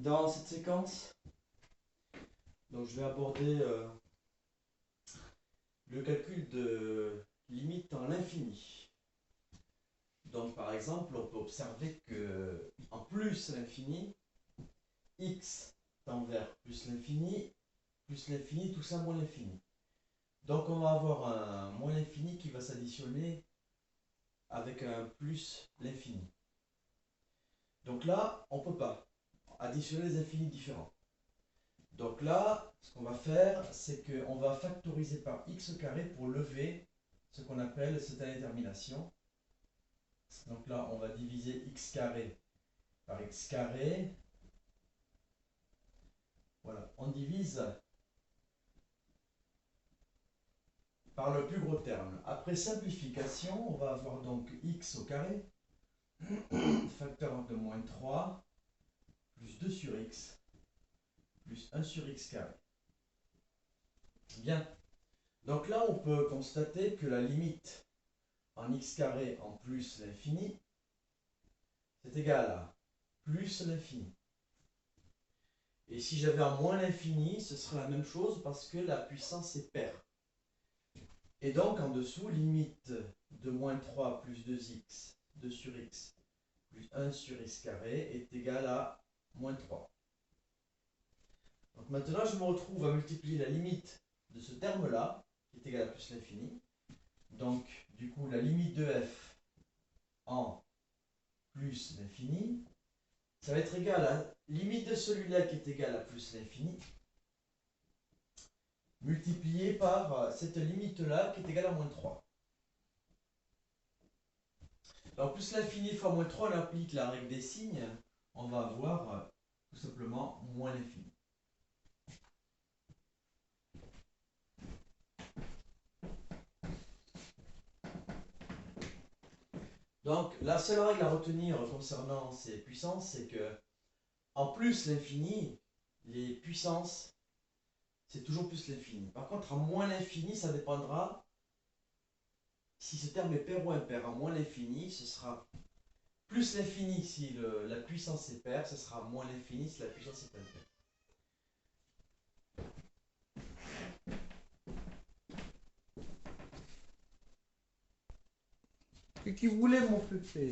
Dans cette séquence, donc je vais aborder le calcul de limite en l'infini. Donc par exemple, on peut observer que en plus l'infini, x tend vers plus l'infini tout ça moins l'infini. Donc on va avoir un moins l'infini qui va s'additionner avec un plus l'infini. Donc là, on ne peut pas additionner des infinis différents. Donc là, ce qu'on va faire, c'est qu'on va factoriser par x au carré pour lever ce qu'on appelle cette indétermination. Donc là, on va diviser x carré par x carré. Voilà, on divise par le plus gros terme. Après simplification, on va avoir donc x au carré, facteur de moins 3, plus 2 sur x, plus 1 sur x carré. Bien. Donc là, on peut constater que la limite en x carré en plus l'infini, c'est égal à plus l'infini. Et si j'avais un moins l'infini, ce serait la même chose parce que la puissance est paire. Et donc en dessous, limite de moins 3 plus 2x, 2 sur x, plus 1 sur x carré est égal à moins 3. Donc maintenant, je me retrouve à multiplier la limite de ce terme-là, qui est égal à plus l'infini. Donc, du coup, la limite de f en plus l'infini, ça va être égal à limite de celui-là qui est égal à plus l'infini, multiplié par cette limite-là qui est égale à moins 3. Alors, plus l'infini fois moins 3, on applique la règle des signes, on va avoir tout simplement moins l'infini. Donc, la seule règle à retenir concernant ces puissances, c'est que, en plus l'infini, les puissances, c'est toujours plus l'infini. Par contre, en moins l'infini, ça dépendra si ce terme est pair ou impair. En moins l'infini, ce sera plus l'infini si la puissance est paire, ce sera moins l'infini si la puissance est impaire. Qu'est-ce qu'il voulait, mon pépé?